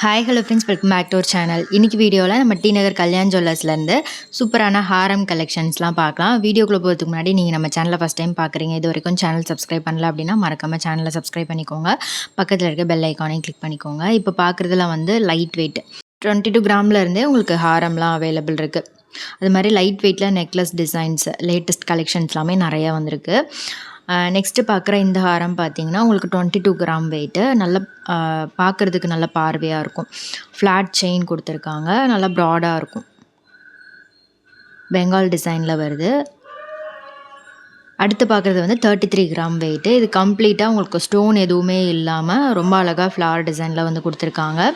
Hi hello friends, welcome back to our channel. இன்றைக்கி வீடியோவில் நம்ம டி நகர் கல்யாண் ஜுவல்லர்ஸ்லேருந்து சூப்பரான ஹாரம் கலெக்ஷன்ஸ்லாம் பார்க்கலாம். வீடியோக்குள்ளே போகிறதுக்கு முன்னாடி நீங்கள் நம்ம சேனலை ஃபஸ்ட் டைம் பார்க்குறீங்க, இது வரைக்கும் சேனல் சப்ஸ்கிரைப் பண்ணல அப்படின்னா மறக்காமல் சேனலை சப்ஸ்கிரைப் பண்ணிக்கோங்க. பக்கத்தில் இருக்க பெல் ஐக்கானையும் கிளிக் பண்ணிக்கோங்க. இப்போ பார்க்குறதுல வந்து லைட் வெயிட் 22 கிராம்லேருந்தே உங்களுக்கு ஹாரம்லாம் அவைலபிள் இருக்குது. அது மாதிரி லைட் வெயிட்டில் நெக்லஸ் டிசைன்ஸ் லேட்டஸ்ட் கலெக்ஷன்ஸ் எல்லாமே நிறையா வந்திருக்கு. நெக்ஸ்ட்டு பார்க்குற இந்த ஹாரம் பார்த்திங்கன்னா உங்களுக்கு 22 கிராம் வெயிட்டு, நல்ல பார்க்குறதுக்கு நல்ல பார்வையாக இருக்கும். ஃப்ளாட் செயின் கொடுத்துருக்காங்க, நல்லா ப்ராடாக இருக்கும். பெங்கால் டிசைனில் வருது. அடுத்து பார்க்குறது வந்து 33 கிராம் வெயிட்டு. இது கம்ப்ளீட்டாக உங்களுக்கு ஸ்டோன் எதுவுமே இல்லாமல் ரொம்ப அழகாக ஃப்ளவர் டிசைனில் வந்து கொடுத்துருக்காங்க.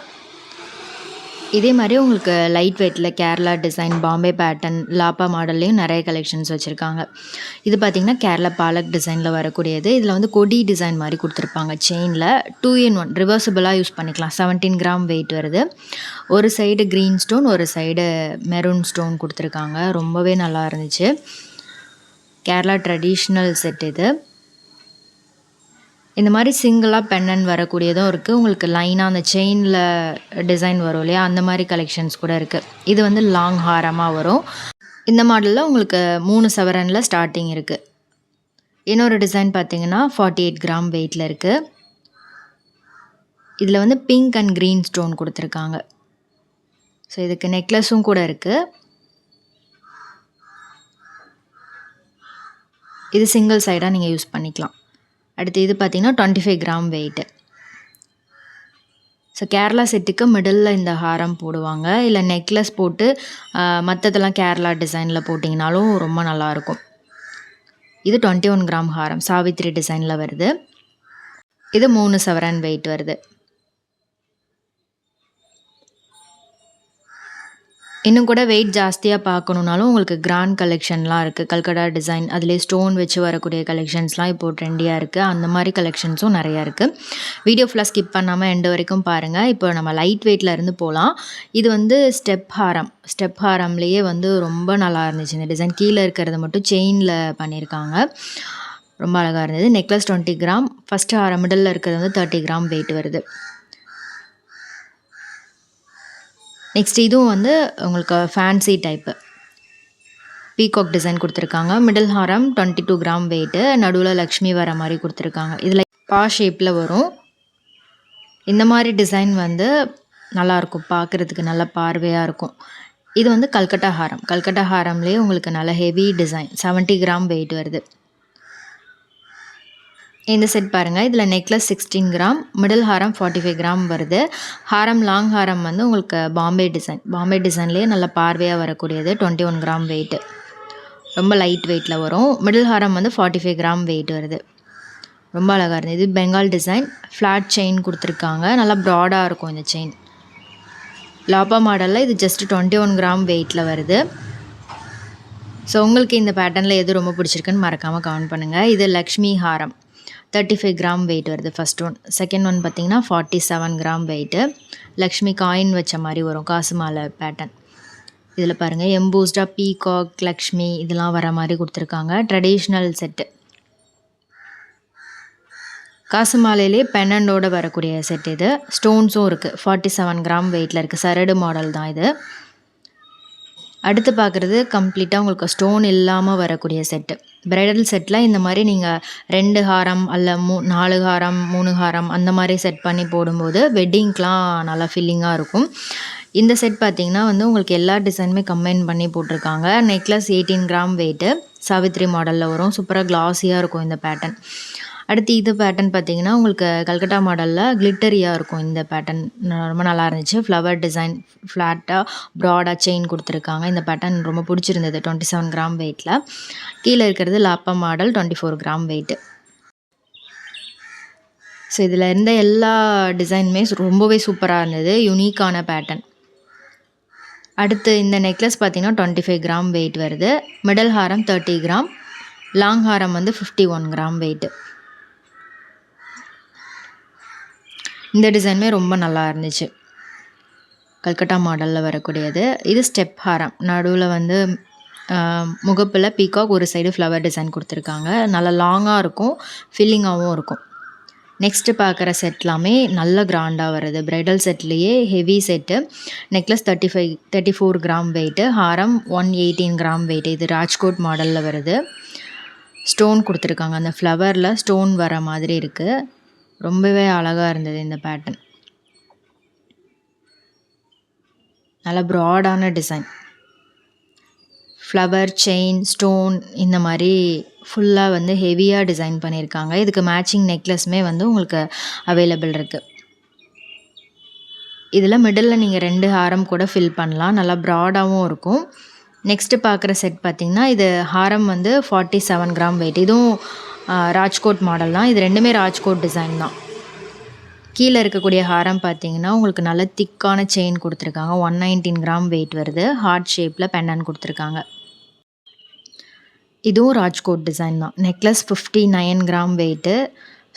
இதே மாதிரி உங்களுக்கு லைட் வெயிட்டில் கேரளா டிசைன், பாம்பே பேட்டர்ன், லாப்பா மாடல்லையும் நிறைய கலெக்ஷன்ஸ் வச்சுருக்காங்க. இது பார்த்திங்கன்னா கேரளா பாலக் டிசைனில் வரக்கூடியது. இதில் வந்து கொடி டிசைன் மாதிரி கொடுத்துருப்பாங்க. செயினில் 2 in 1 ரிவர்சிபிளாக யூஸ் பண்ணிக்கலாம். 17 கிராம் வெயிட் வருது. ஒரு சைடு க்ரீன் ஸ்டோன், ஒரு சைடு மெரூன் ஸ்டோன் கொடுத்துருக்காங்க. ரொம்பவே நல்லா இருந்துச்சு. கேரளா ட்ரெடிஷ்னல் செட் இது. இந்த மாதிரி சிங்கிளாக பெண்ணன் வரக்கூடியதும் இருக்குது. உங்களுக்கு லைனாக அந்த செயினில் டிசைன் வரும் இல்லையா, அந்த மாதிரி கலெக்ஷன்ஸ் கூட இருக்குது. இது வந்து லாங் ஹாரமாக வரும். இந்த மாடலில் உங்களுக்கு 3 சவரனில் ஸ்டார்டிங் இருக்குது. இன்னொரு டிசைன் பார்த்திங்கன்னா 48 கிராம் வெயிட்டில் இருக்குது. இதில் வந்து பிங்க் அண்ட் க்ரீன் ஸ்டோன் கொடுத்துருக்காங்க. ஸோ இதுக்கு நெக்லஸும் கூட இருக்குது. இது சிங்கிள் சைடாக நீங்கள் யூஸ் பண்ணிக்கலாம். அடுத்து இது பார்த்திங்கன்னா 25 கிராம் வெயிட்டு. ஸோ கேரளா செட்டுக்கு மிடில் இந்த ஹாரம் போடுவாங்க, இல்லை நெக்லஸ் போட்டு மற்றதெல்லாம் கேரளா டிசைனில் போட்டிங்கனாலும் ரொம்ப நல்லாயிருக்கும். இது 21 கிராம் ஹாரம், சாவித்ரி டிசைனில் வருது. இது 3 சவரன் வெயிட் வருது. இன்னும் கூட வெயிட் ஜாஸ்தியாக பார்க்கணுன்னாலும் உங்களுக்கு கிராண்ட் கலெக்ஷன்லாம் இருக்குது. கல்கட்டா டிசைன், அதிலே ஸ்டோன் வச்சு வரக்கூடிய கலெக்ஷன்ஸ்லாம் இப்போது ட்ரெண்டியாக இருக்குது. அந்த மாதிரி கலெக்ஷன்ஸும் நிறையா இருக்குது. வீடியோ ஃபுல்லாக ஸ்கிப் பண்ணாமல் எண்டு வரைக்கும் பாருங்கள். இப்போ நம்ம லைட் வெயிட்டில் இருந்து போகலாம். இது வந்து ஸ்டெப் ஹாரம். ஸ்டெப் ஹாரம்லேயே வந்து ரொம்ப நல்லா இருந்துச்சு இந்த டிசைன். கீழே இருக்கிறத மட்டும் செயினில் பண்ணியிருக்காங்க. ரொம்ப அழகாக இருந்தது. Necklace 20 gram. ஃபஸ்ட்டு ஹாரம் மிடில் இருக்கிறது வந்து 30 கிராம் வெயிட் வருது. நெக்ஸ்ட் இதுவும் வந்து உங்களுக்கு ஃபேன்சி டைப்பு பீகாக் டிசைன் கொடுத்துருக்காங்க. மிடில் ஹாரம் 22 கிராம் வெயிட்டு, நடுவில் லக்ஷ்மி வர மாதிரி கொடுத்துருக்காங்க. இதில் பா ஷேப்பில் வரும். இந்த மாதிரி டிசைன் வந்து நல்லாயிருக்கும், பார்க்குறதுக்கு நல்ல பார்வையாக இருக்கும். இது வந்து கல்கட்டா ஹாரம். கல்கட்டா ஹாரம்லேயே உங்களுக்கு நல்ல ஹெவி டிசைன், 70 கிராம் வெயிட் வருது. இந்த செட் பாருங்கள். இதில் நெக்லஸ் 16 கிராம், மிடில் ஹாரம் 45 கிராம் வருது. ஹாரம் லாங் ஹாரம் வந்து உங்களுக்கு பாம்பே டிசைன். பாம்பே டிசைன்லேயே நல்ல பார்வையாக வரக்கூடியது. 21 கிராம் வெயிட்டு, ரொம்ப லைட் வெயிட்டில் வரும். மிடில் ஹாரம் வந்து 45 கிராம் வெயிட் வருது. ரொம்ப அழகாக இருந்தது. இது பெங்கால் டிசைன், ஃப்ளாட் செயின் கொடுத்துருக்காங்க. நல்லா ப்ராடாக இருக்கும் இந்த செயின். லாப்பா மாடலில் இது ஜஸ்ட் 21 கிராம் வெயிட்டில் வருது. ஸோ உங்களுக்கு இந்த பேட்டர்னில் எது ரொம்ப பிடிச்சிருக்குன்னு மறக்காமல் கமெண்ட் பண்ணுங்கள். இது லக்ஷ்மி ஹாரம், 35 கிராம் வெயிட் வருது ஃபஸ்ட் ஒன். செகண்ட் ஒன் பார்த்திங்கன்னா 47 கிராம் வெயிட்டு. லக்ஷ்மி காயின் வச்ச மாதிரி வரும், காசு மாலை பேட்டர்ன். இதில் பாருங்கள் எம்போஸ்டாக பீகாக், லக்ஷ்மி இதெல்லாம் வர மாதிரி கொடுத்துருக்காங்க. ட்ரெடிஷ்னல் செட்டு, காசு மாலையிலே பென்னண்டோடு வரக்கூடிய செட் இது. ஸ்டோன்ஸும் இருக்குது. 47 கிராம் வெயிட்டில் இருக்குது. சரடு மாடல் தான் இது. அடுத்து பார்க்குறது கம்ப்ளீட்டாக உங்களுக்கு ஸ்டோன் இல்லாமல் வரக்கூடிய செட்டு. ப்ரைடல் செட்டில் இந்த மாதிரி நீங்கள் 2 ஹாரம் அல்ல 4 ஹாரம் 3 ஹாரம் அந்த மாதிரி செட் பண்ணி போடும்போது வெட்டிங்க்கெலாம் நல்லா ஃபில்லிங்காக இருக்கும். இந்த செட் பார்த்திங்கன்னா வந்து உங்களுக்கு எல்லா டிசைனுமே கம்பைன் பண்ணி போட்டிருக்காங்க. நெக்லஸ் 18 கிராம் வெயிட்டு, சாவித்ரி மாடலில் வரும். சூப்பராக கிளாஸியாக இருக்கும் இந்த பேட்டர்ன். அடுத்து இது பேட்டர்ன் பார்த்திங்கன்னா உங்களுக்கு கல்கட்டா மாடலில் கிளிட்டரியாக இருக்கும். இந்த பேட்டர்ன் ரொம்ப நல்லா இருந்துச்சு. ஃப்ளவர் டிசைன், ஃப்ளாட்டாக ப்ராடாக செயின் கொடுத்துருக்காங்க. இந்த பேட்டர்ன் ரொம்ப பிடிச்சிருந்தது. 27 கிராம் வெயிட்டில். கீழே இருக்கிறது லாப்பா மாடல், 24 கிராம் வெயிட்டு. ஸோ இதில் இருந்த எல்லா டிசைனுமே ரொம்பவே சூப்பராக இருந்தது. யூனிக்கான பேட்டர்ன். அடுத்து இந்த நெக்லஸ் பார்த்திங்கன்னா 25 கிராம் வெயிட் வருது. மிடல் ஹாரம் 30 கிராம், லாங் ஹாரம் வந்து 51 கிராம் வெயிட்டு. இந்த டிசைனுமே ரொம்ப நல்லா இருந்துச்சு. கல்கட்டா மாடலில் வரக்கூடியது. இது ஸ்டெப் ஹாரம். நடுவில் வந்து முகப்பில் பீகாக், ஒரு சைடு ஃப்ளவர் டிசைன் கொடுத்துருக்காங்க. நல்லா லாங்காக இருக்கும், ஃபில்லிங்காகவும் இருக்கும். நெக்ஸ்ட்டு பார்க்குற செட்லாமே நல்ல கிராண்டாக வருது. பிரைடல் செட்லேயே heavy set. Necklace 34 gram weight. ஹாரம் 118 கிராம் வெயிட். இது ராஜ்கோட் மாடலில் வருது. ஸ்டோன் கொடுத்துருக்காங்க. அந்த ஃப்ளவரில் ஸ்டோன் வர மாதிரி இருக்குது. ரொம்பவே அழகாக இருந்தது இந்த பேட்டர்ன். நல்ல ப்ராடான டிசைன். ஃப்ளவர், செயின், ஸ்டோன் இந்த மாதிரி ஃபுல்லாக வந்து ஹெவியாக டிசைன் பண்ணியிருக்காங்க. இதுக்கு மேட்சிங் நெக்லஸுமே வந்து உங்களுக்கு அவைலபிள் இருக்குது. இதில் மிடில் நீங்கள் 2 ஹாரம் கூட ஃபில் பண்ணலாம். நல்லா ப்ராடாகவும் இருக்கும். நெக்ஸ்ட்டு பார்க்குற செட் பார்த்திங்கன்னா இது ஹாரம் வந்து 47 கிராம் வெயிட். இதுவும் ராஜ்கோட் மாடல் தான். இது ரெண்டுமே ராஜ்கோட் டிசைன் தான். கீழே இருக்கக்கூடிய ஹாரம் பார்த்திங்கன்னா உங்களுக்கு நல்ல திக்கான செயின் கொடுத்துருக்காங்க. 119 கிராம் வெயிட் வருது. ஹார்ட் ஷேப்பில் பெண்டன் கொடுத்துருக்காங்க. இதுவும் ராஜ்கோட் டிசைன் தான். Necklace 59 gram weight.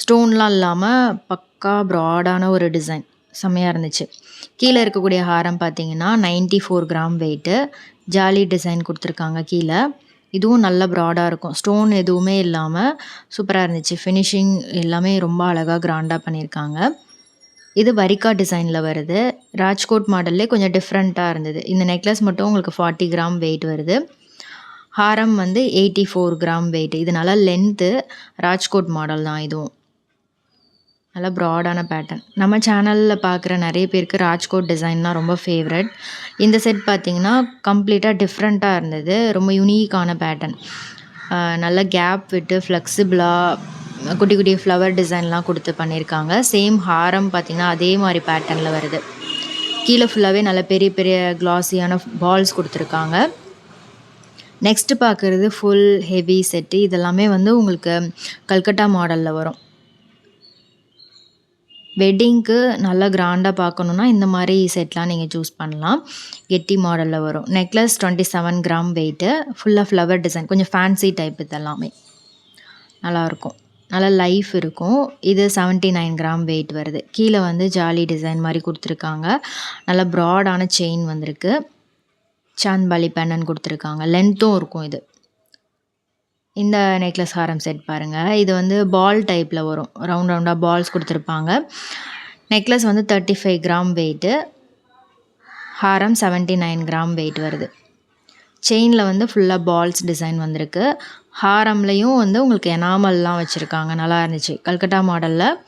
ஸ்டோன்லாம் இல்லாமல் பக்கா ப்ராடான ஒரு டிசைன். செம்மையாக இருந்துச்சு. கீழே இருக்கக்கூடிய ஹாரம் பார்த்திங்கன்னா 94 கிராம் வெயிட்டு. ஜாலி டிசைன் கொடுத்துருக்காங்க கீழே. இதுவும் நல்ல ப்ராடாக இருக்கும். ஸ்டோன் எதுவுமே இல்லாமல் சூப்பராக இருந்துச்சு. ஃபினிஷிங் எல்லாமே ரொம்ப அழகாக கிராண்டாக பண்ணியிருக்காங்க. இது வரிக்கா டிசைனில் வருது. ராஜ்கோட் மாடல்லே கொஞ்சம் டிஃப்ரெண்ட்டாக இருந்தது. இந்த நெக்லஸ் மட்டும் உங்களுக்கு 40 கிராம் வெயிட் வருது. ஹாரம் வந்து 84 கிராம் வெயிட். இது நல்லா லென்த்து. ராஜ்கோட் மாடல் தான் இதுவும். நல்லா ப்ராடான பேட்டர்ன். நம்ம சேனலில் பார்க்குற நிறைய பேருக்கு ராஜ்கோட் டிசைன்னா ரொம்ப ஃபேவரட். இந்த செட் பார்த்திங்கன்னா கம்ப்ளீட்டாக டிஃப்ரெண்ட்டாக இருந்தது. ரொம்ப யூனிக்கான பேட்டர்ன். நல்ல கேப் விட்டு ஃப்ளெக்சிபிளாக குட்டி குட்டி ஃப்ளவர் டிசைன்லாம் கொடுத்து பண்ணியிருக்காங்க. சேம் ஹாரம் பார்த்திங்கன்னா அதே மாதிரி பேட்டர்னில் வருது. கீழே ஃபுல்லாகவே நல்ல பெரிய பெரிய கிளாஸியான பால்ஸ் கொடுத்துருக்காங்க. நெக்ஸ்ட்டு பார்க்குறது ஃபுல் ஹெவி செட்டு. இதெல்லாமே வந்து உங்களுக்கு கல்கட்டா மாடலில் வரும். வெட்டிங்க்கு நல்லா கிராண்டாக பார்க்கணுன்னா இந்த மாதிரி செட்லாம் நீங்கள் சூஸ் பண்ணலாம். கெட்டி மாடலில் வரும். Necklace 27 gram weight. ஃபுல்லாக ஃப்ளவர் டிசைன். கொஞ்சம் ஃபேன்சி டைப் இதெல்லாமே நல்லாயிருக்கும். நல்லா லைஃப் இருக்கும். இது 79 கிராம் வெயிட் வருது. கீழே வந்து ஜாலி டிசைன் மாதிரி கொடுத்துருக்காங்க. நல்லா ப்ராடான செயின் வந்திருக்கு. சாந்த்பாலி பெண்டன் கொடுத்துருக்காங்க. லென்த்தும் இருக்கும் இது. இந்த நெக்லஸ் ஹாரம் செட் பாருங்கள். இது வந்து பால் டைப்பில் வரும். ரவுண்டாக பால்ஸ் கொடுத்துருப்பாங்க. நெக்லஸ் வந்து 35 கிராம் வெயிட்டு. ஹாரம் 79 கிராம் வெயிட் வருது. செயினில் வந்து ஃபுல்லாக பால்ஸ் டிசைன் வந்திருக்கு. ஹாரம்லேயும் வந்து உங்களுக்கு எனாமல்லாம் வச்சுருக்காங்க. நல்லா இருந்துச்சு. கல்கட்டா மாடலில்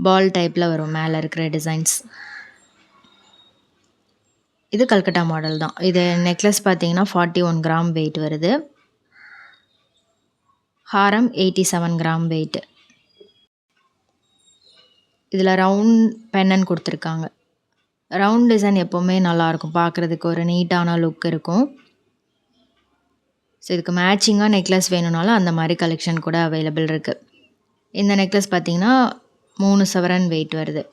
பால் டைப்பில் வரும் மேலே இருக்கிற டிசைன்ஸ். இது கல்கட்டா மாடல் தான். இது நெக்லஸ் பார்த்தீங்கன்னா 41 கிராம் வெயிட் வருது. ஹாரம் 87 கிராம் வெயிட். இதில் ரவுண்ட் பெண்ணன் கொடுத்துருக்காங்க. ரவுண்ட் டிசைன் எப்போவுமே நல்லாயிருக்கும். பார்க்குறதுக்கு ஒரு நீட்டான லுக் இருக்கும். ஸோ இதுக்கு மேட்சிங்காக நெக்லஸ் வேணும்னாலும் அந்த மாதிரி கலெக்ஷன் கூட அவைலபிள் இருக்குது. இந்த நெக்லஸ் பார்த்திங்கன்னா 3 சவரன் வெயிட் வருது.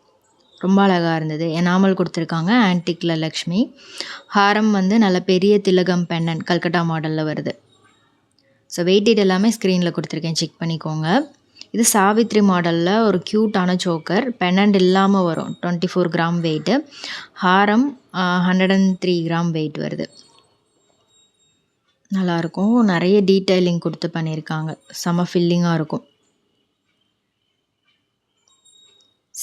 ரொம்ப அழகாக இருந்தது. எனாமல் கொடுத்துருக்காங்க. ஆன்டிக்கில் லக்ஷ்மி. ஹாரம் வந்து நல்ல பெரிய திலகம் பெண்ணன் கல்கட்டா மாடலில் வருது. ஸோ வெயிட்டட் எல்லாமே ஸ்க்ரீனில் கொடுத்துருக்கேன், செக் பண்ணிக்கோங்க. இது சாவித்ரி மாடலில் ஒரு க்யூட்டான சோக்கர். பெண்ணண்ட் இல்லாமல் வரும். 24 கிராம் வெயிட்டு. ஹாரம் 103 கிராம் வெயிட் வருது. நல்லாயிருக்கும். நிறைய டீட்டெயிலிங் கொடுத்து பண்ணியிருக்காங்க. செம ஃபில்லிங்காக இருக்கும்.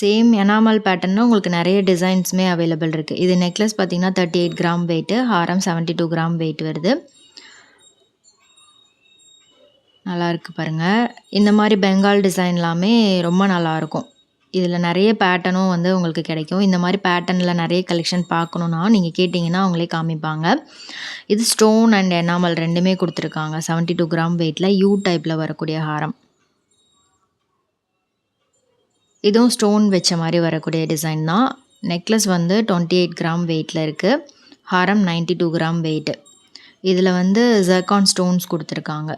சேம் எனாமல் பேட்டர்னில் உங்களுக்கு நிறைய டிசைன்ஸுமே அவைலபிள் இருக்குது. இது நெக்லஸ் பார்த்திங்கன்னா 38 கிராம் வெயிட்டு. ஹாரம் 72 கிராம் வெயிட் வருது. நல்லாயிருக்கு பாருங்கள். இந்த மாதிரி பெங்கால் டிசைன்லாமே ரொம்ப நல்லாயிருக்கும். இதில் நிறைய பேட்டர்னும் வந்து உங்களுக்கு கிடைக்கும். இந்த மாதிரி பேட்டர்னில் நிறைய கலெக்ஷன் பார்க்கணுன்னா நீங்கள் கேட்டிங்கன்னா அவங்களே காமிப்பாங்க. இது ஸ்டோன் அண்ட் எனாமல் ரெண்டுமே கொடுத்துருக்காங்க. 72 கிராம் வெயிட்டில் யூ டைப்பில் வரக்கூடிய ஹாரம். இதுவும் ஸ்டோன் வச்ச மாதிரி வரக்கூடிய டிசைன் தான். நெக்லஸ் வந்து 28 கிராம் வெயிட்டில் இருக்குது. ஹாரம் 92 கிராம் வெயிட்டு. இதில் வந்து ஜர்கான் ஸ்டோன்ஸ் கொடுத்துருக்காங்க.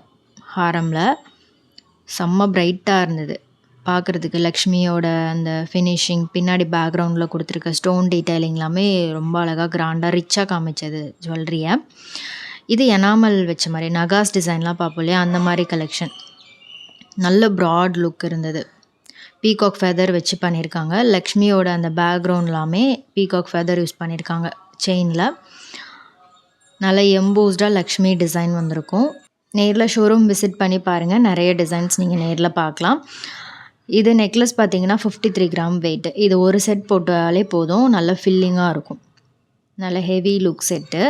ஹாரமில் செம்ம பிரைட்டாக இருந்தது பார்க்குறதுக்கு. லக்ஷ்மியோட அந்த ஃபினிஷிங் பின்னாடி பேக்ரவுண்டில் கொடுத்துருக்க ஸ்டோன் டீட்டெயிலிங் எல்லாமே ரொம்ப அழகாக கிராண்டாக ரிச்சாக காமிச்சது ஜுவல்லரியை. இது எனாமல் வச்ச மாதிரி நகாஸ் டிசைன்லாம் பார்ப்போம் இல்லையா, அந்த மாதிரி கலெக்ஷன். நல்ல ப்ராட் லுக் இருந்தது. பீகாக் ஃபெதர் வச்சு பண்ணியிருக்காங்க. லக்ஷ்மியோட அந்த பேக்ரவுண்ட் எல்லாமே பீகாக் ஃபெதர் யூஸ் பண்ணியிருக்காங்க. செயினில் நல்ல எம்போஸ்டாக லக்ஷ்மி டிசைன் வந்திருக்கும். நேரில் ஷோரூம் விசிட் பண்ணி பாருங்கள். நிறைய டிசைன்ஸ் நீங்கள் நேரில் பார்க்கலாம். இது நெக்லஸ் பார்த்தீங்கன்னா 53 கிராம் வெயிட். இது ஒரு செட் போட்டாலே போதும். நல்ல ஃபில்லிங்காக இருக்கும். நல்ல ஹெவி லுக் செட்டு.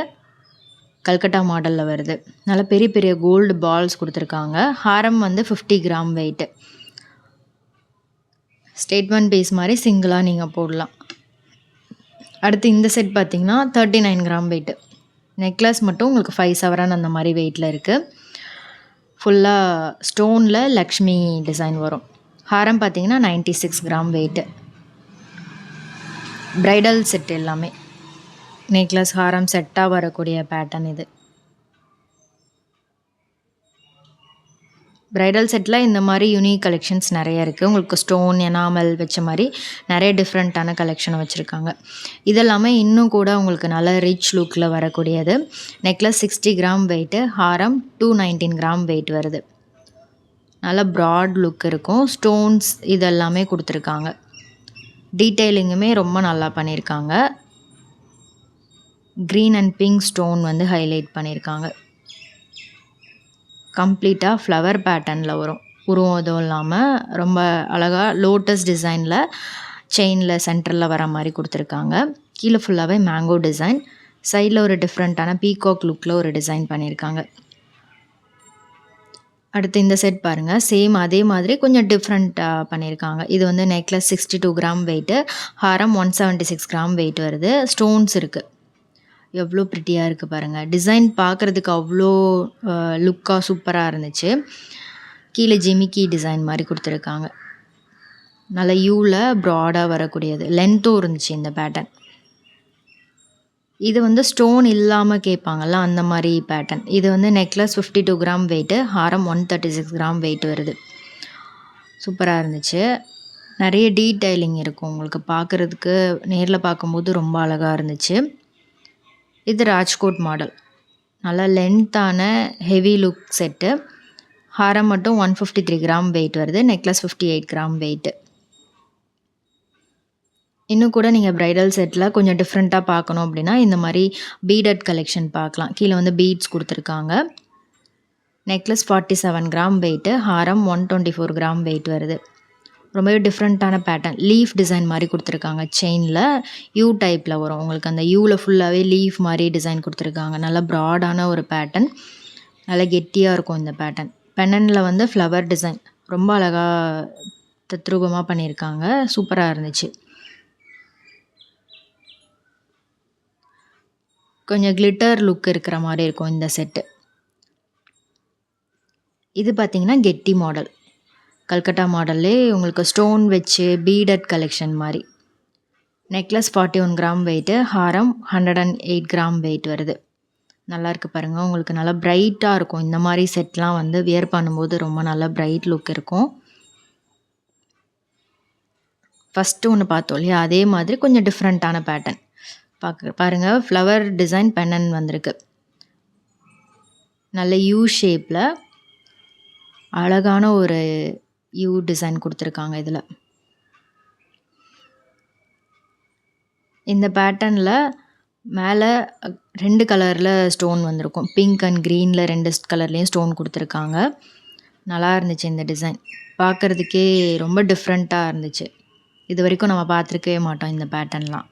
கல்கட்டா மாடலில் வருது. நல்ல பெரிய பெரிய கோல்டு பால்ஸ் கொடுத்துருக்காங்க. ஹாரம் வந்து 50 கிராம் வெயிட்டு. ஸ்டேட்மெண்ட் பீஸ் மாதிரி சிங்கிளாக நீங்கள் போடலாம். அடுத்து இந்த செட் பார்த்தீங்கன்னா 39 கிராம் வெயிட்டு. நெக்லஸ் மட்டும் உங்களுக்கு 5 சவரன் அந்த மாதிரி வெயிட்டில் இருக்குது. ஃபுல்லாக ஸ்டோனில் லக்ஷ்மி டிசைன் வரும். ஹாரம் பார்த்தீங்கன்னா 96 கிராம் வெயிட்டு. ப்ரைடல் செட் எல்லாமே நெக்லஸ் ஹாரம் செட்டாக வரக்கூடிய பேட்டர்ன் இது. ப்ரைடல் செட்டில் இந்த மாதிரி யூனிக் கலெக்ஷன்ஸ் நிறைய இருக்குது. உங்களுக்கு ஸ்டோன் எனாமல் வச்ச மாதிரி நிறைய டிஃப்ரெண்ட்டான கலெக்ஷன் வச்சுருக்காங்க. இதெல்லாமே இன்னும் கூட உங்களுக்கு நல்ல ரிச் லுக்கில் வரக்கூடியது. Necklace 60 gram weight. ஹாரம் 219 கிராம் வெயிட் வருது. நல்ல ப்ராட் லுக் இருக்கும். ஸ்டோன்ஸ் இதெல்லாமே கொடுத்துருக்காங்க. டீட்டெயிலிங்குமே ரொம்ப நல்லா பண்ணியிருக்காங்க. க்ரீன் அண்ட் பிங்க் ஸ்டோன் வந்து ஹைலைட் பண்ணியிருக்காங்க. கம்ப்ளீட்டாக ஃப்ளவர் பேட்டர்னில் வரும். உருவம் எதுவும் இல்லாமல் ரொம்ப அழகாக லோட்டஸ் டிசைனில் செயினில் சென்டரில் வர மாதிரி கொடுத்துருக்காங்க. கீழே ஃபுல்லாகவே மேங்கோ டிசைன். சைடில் ஒரு டிஃப்ரெண்ட்டான பீகாக் லுக்கில் ஒரு டிசைன் பண்ணியிருக்காங்க. அடுத்து இந்த செட் பாருங்கள். சேம் அதே மாதிரி கொஞ்சம் டிஃப்ரெண்ட்டாக பண்ணியிருக்காங்க. இது வந்து நெக்லஸ் 62 கிராம் வெயிட்டு. ஹாரம் 176 கிராம் வெயிட் வருது. ஸ்டோன்ஸ் இருக்குது. எவ்வளோ ப்ரிட்டியாக இருக்குது பாருங்கள். டிசைன் பார்க்குறதுக்கு அவ்வளோ லுக்காக சூப்பராக இருந்துச்சு. கீழே ஜிமிக்கி டிசைன் மாதிரி கொடுத்துருக்காங்க. நல்ல யூவில் ப்ராடாக வரக்கூடியது. லென்த்தும் இருந்துச்சு இந்த பேட்டர்ன். இது வந்து ஸ்டோன் இல்லாமல் கேட்பாங்கள்ல அந்த மாதிரி பேட்டர்ன். இது வந்து நெக்லஸ் 52 கிராம் வெயிட்டு. ஹாரம் 136 கிராம் வெயிட் வருது. சூப்பராக இருந்துச்சு. நிறைய டீட்டெயிலிங் இருக்கும். உங்களுக்கு பார்க்குறதுக்கு நேரில் பார்க்கும்போது ரொம்ப அழகாக இருந்துச்சு. இது ராஜ்கோட் மாடல். நல்லா லென்த்தான ஹெவி லுக் செட்டு. ஹாரம் மட்டும் 153 கிராம் வெயிட் வருது. Necklace 58 gram weight. இன்னும் கூட நீங்கள் ப்ரைடல் செட்டில் கொஞ்சம் டிஃப்ரெண்ட்டாக பார்க்கணும் அப்படின்னா இந்த மாதிரி பீடட் கலெக்ஷன் பார்க்கலாம். கீழே வந்து பீட்ஸ் கொடுத்துருக்காங்க. Necklace 47 gram weight. ஹாரம் 124 கிராம் வெயிட் வருது. ரொம்பவே டிஃப்ரெண்ட்டான பேட்டர்ன். லீஃப் டிசைன் மாதிரி கொடுத்துருக்காங்க. செயினில் யூ டைப்பில் வரும். உங்களுக்கு அந்த யூவில் ஃபுல்லாகவே லீஃப் மாதிரி டிசைன் கொடுத்துருக்காங்க. நல்லா ப்ராடான ஒரு பேட்டர்ன். நல்லா கெட்டியாக இருக்கும் இந்த பேட்டர்ன். பென்னனில் வந்து ஃப்ளவர் டிசைன் ரொம்ப அழகாக தத்ரூபமாக பண்ணியிருக்காங்க. சூப்பராக இருந்துச்சு. கொஞ்சம் கிளிட்டர் லுக் இருக்கிற மாதிரி இருக்கும் இந்த செட்டு. இது பார்த்தீங்கன்னா கெட்டி மாடல். கல்கட்டா மாடல்லே உங்களுக்கு ஸ்டோன் வச்சு பீடட் கலெக்ஷன் மாதிரி. Necklace 41 gram weight. ஹாரம் 108 கிராம் வெயிட் வருது. நல்லாயிருக்கு பாருங்கள். உங்களுக்கு நல்லா ப்ரைட்டாக இருக்கும். இந்த மாதிரி செட்லாம் வந்து வியர் பண்ணும்போது ரொம்ப நல்லா ப்ரைட் லுக் இருக்கும். ஃபஸ்ட்டு ஒன்று பார்த்தோம் இல்லையா, அதே மாதிரி கொஞ்சம் டிஃப்ரெண்ட்டான பேட்டர்ன். பாருங்கள். ஃப்ளவர் டிசைன் பென்னன் வந்திருக்கு. நல்ல யூ ஷேப்பில் அழகான ஒரு யூ டிசைன் கொடுத்துருக்காங்க. இதில் இந்த பேட்டர்னில் மேலே 2 கலரில் ஸ்டோன் வந்திருக்கும். பிங்க் அண்ட் க்ரீனில் 2 கலர்லேயும் ஸ்டோன் கொடுத்துருக்காங்க. நல்லா இருந்துச்சு இந்த டிசைன். பார்க்குறதுக்கே ரொம்ப டிஃப்ரெண்ட்டாக இருந்துச்சு. இது வரைக்கும் நம்ம பார்த்துருக்கவே மாட்டோம் இந்த பேட்டர்ன்லாம்.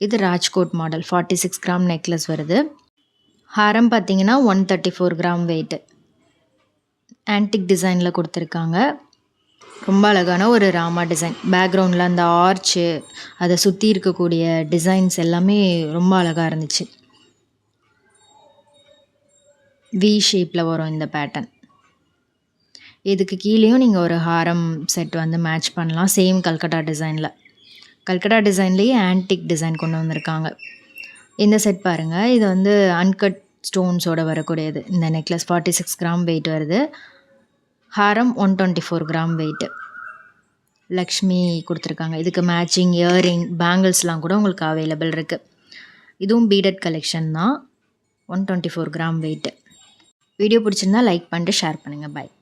இது ராஜ்கோட் மாடல். 46 கிராம் நெக்லஸ் வருது. ஹாரம் பார்த்தீங்கன்னா 134 கிராம் வெயிட்டு. ஆன்டிக் டிசைனில் கொடுத்துருக்காங்க. ரொம்ப அழகான ஒரு ராமா டிசைன். பேக்ரவுண்டில் அந்த ஆர்ச்சு அதை சுற்றி இருக்கக்கூடிய டிசைன்ஸ் எல்லாமே ரொம்ப அழகாக இருந்துச்சு. வி ஷேப்பில் வரும் இந்த பேட்டர்ன். இதுக்கு கீழேயும் நீங்கள் ஒரு ஹாரம் செட் வந்து மேட்ச் பண்ணலாம். சேம் கல்கட்டா டிசைனில். கல்கட்டா டிசைன்லேயே ஆன்டிக் டிசைன் கொண்டு வந்திருக்காங்க. இந்த செட் பாருங்கள். இது வந்து அன்கட் ஸ்டோன்ஸோடு வரக்கூடியது. இந்த நெக்லஸ் 46 கிராம் வெயிட் வருது. ஹாரம் 124 கிராம் வெயிட்டு. லக்ஷ்மி கொடுத்துருக்காங்க. இதுக்கு மேட்சிங் இயரிங் பேங்கிள்ஸ்லாம் கூட உங்களுக்கு அவைலபிள் இருக்குது. இதுவும் பீடட் கலெக்ஷன் தான். 124 கிராம் வெயிட்டு. வீடியோ பிடிச்சிருந்தா லைக் பண்ணிட்டு ஷேர் பண்ணுங்கள். பாய்.